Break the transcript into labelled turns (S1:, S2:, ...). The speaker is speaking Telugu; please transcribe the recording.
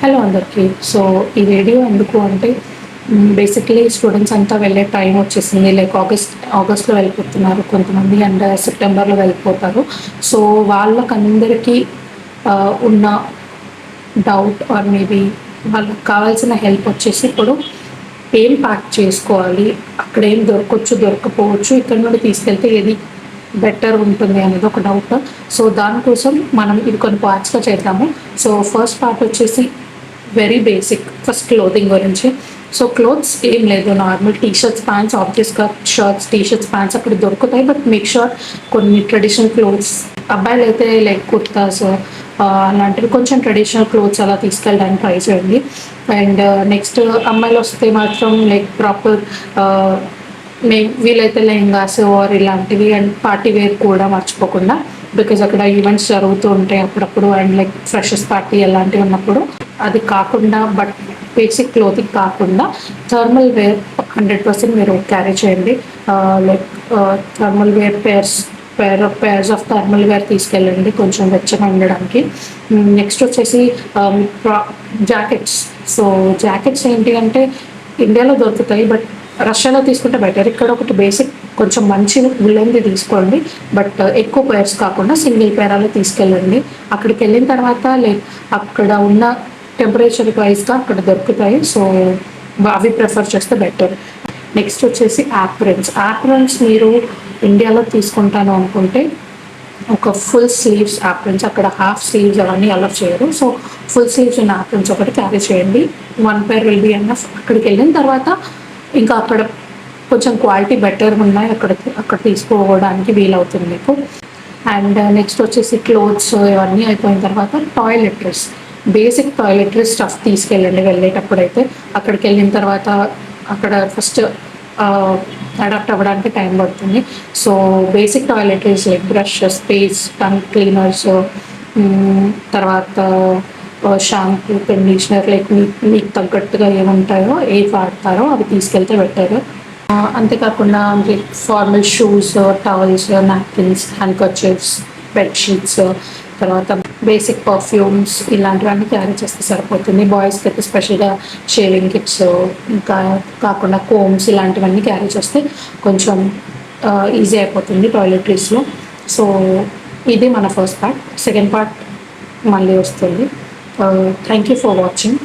S1: హలో అందరికీ. సో ఈ వీడియో ఎందుకు అంటే బేసిక్లీ స్టూడెంట్స్ అంతా వెళ్ళే టైం వచ్చేసింది. లైక్ ఆగస్ట్లో వెళ్ళిపోతున్నారు కొంతమంది, అండ్ సెప్టెంబర్లో వెళ్ళిపోతారు. సో వాళ్ళకందరికీ ఉన్న డౌట్ ఆర్ మేబీ వాళ్ళకి కావాల్సిన హెల్ప్ వచ్చేసి ఇప్పుడు ఏం ప్యాక్ చేసుకోవాలి, అక్కడ ఏం దొరకవచ్చు దొరకపోవచ్చు, ఇక్కడ నుండి తీసుకెళ్తే ఏది బెటర్ ఉంటుంది అనేది ఒక డౌట్. సో దానికోసం మనం ఇది కొన్ని పార్ట్స్గా చేద్దాము. సో ఫస్ట్ పార్ట్ వచ్చేసి వెరీ బేసిక్, ఫస్ట్ క్లోదింగ్ గురించి. సో క్లోత్స్ ఏం లేదు, నార్మల్ టీషర్ట్స్ ప్యాంట్స్, ఆబ్వియస్గా షర్ట్స్ టీషర్ట్స్ ప్యాంట్స్ అక్కడ దొరుకుతాయి. బట్ మేక్ షూర్ కొన్ని ట్రెడిషనల్ క్లోత్స్, అబ్బాయిలు అయితే లైక్ కుర్తాస్ అలాంటివి కొంచెం ట్రెడిషనల్ క్లోత్స్ అలా తీసుకెళ్ళడానికి ట్రై చేయండి. అండ్ నెక్స్ట్ అమ్మాయిలు వస్తే మాత్రం లైక్ ప్రాపర్ వీలైతే లెహంగాస్ ఆర్ ఇలాంటివి, అండ్ పార్టీ వేర్ కూడా మర్చిపోకుండా, బికాజ్ అక్కడ ఈవెంట్స్ జరుగుతూ ఉంటాయి అప్పుడప్పుడు, అండ్ లైక్ ఫ్రెషర్స్ పార్టీ అలాంటివి ఉన్నప్పుడు అది కాకుండా, బట్ బేసిక్ క్లోతింగ్ కాకుండా థర్మల్ వేర్ 100% మీరు క్యారీ చేయండి. Like thermal wear pairs of thermal wear తీసుకెళ్ళండి కొంచెం వెచ్చగా ఉండడానికి. నెక్స్ట్ వచ్చేసి జాకెట్స్. సో జాకెట్స్ ఏంటి అంటే ఇండియాలో దొరుకుతాయి, బట్ రష్యాలో తీసుకుంటే బెటర్. ఇక్కడ ఒకటి బేసిక్ కొంచెం మంచి ఉల్లెన్ది తీసుకోండి, బట్ ఎక్కువ పేర్స్ కాకుండా సింగిల్ పేరాలు తీసుకెళ్ళండి. అక్కడికి వెళ్ళిన తర్వాత లైక్ అక్కడ ఉన్న టెంపరేచర్ వైజ్గా అక్కడ దొరుకుతాయి. సో అవి ప్రిఫర్ చేస్తే బెటర్. నెక్స్ట్ వచ్చేసి యాప్రన్స్ మీరు ఇండియాలో తీసుకుంటాను అనుకుంటే ఒక ఫుల్ స్లీవ్స్ యాప్రన్స్, అక్కడ హాఫ్ స్లీవ్స్ అవన్నీ అలౌ చేయరు. సో ఫుల్ స్లీవ్స్ ఉన్న యాప్రన్స్ ఒకటి క్యారీ చేయండి. 1 pair విల్ బి ఎనఫ్. అక్కడికి వెళ్ళిన తర్వాత ఇంకా అక్కడ కొంచెం క్వాలిటీ బెటర్ ఉన్నాయి, అక్కడ తీసుకోవడానికి వీలవుతుంది మీకు. అండ్ నెక్స్ట్ వచ్చేసి క్లోత్స్ ఇవన్నీ అయిపోయిన తర్వాత టాయిలెటరీస్, బేసిక్ టాయిలెటరీ స్టఫ్ తీసుకెళ్ళండి వెళ్ళేటప్పుడు అయితే. అక్కడికి వెళ్ళిన తర్వాత అక్కడ ఫస్ట్ అడాప్ట్ అవ్వడానికి టైం పడుతుంది. So basic toiletries like brushes, paste, tongue cleaners, తర్వాత షాంపూ, కండిషనర్, లైక్ మీకు తగ్గట్టుగా ఏముంటాయో ఏవి వాడతారో అవి తీసుకెళ్తే బెటర్. అంతేకాకుండా formal shoes, towels, napkins, handkerchiefs, bedsheets, తర్వాత బేసిక్ పర్ఫ్యూమ్స్ ఇలాంటివన్నీ క్యారీ చేస్తే సరిపోతుంది. బాయ్స్కి అయితే స్పెషల్గా షేవింగ్ కిట్స్, ఇంకా కాకుండా కోమ్స్ ఇలాంటివన్నీ క్యారీ చేస్తే కొంచెం ఈజీ అయిపోతుంది టాయిలెటరీస్లో. సో ఇది మన ఫస్ట్ పార్ట్. సెకండ్ పార్ట్ మళ్ళీ వస్తుంది. Thank you for watching.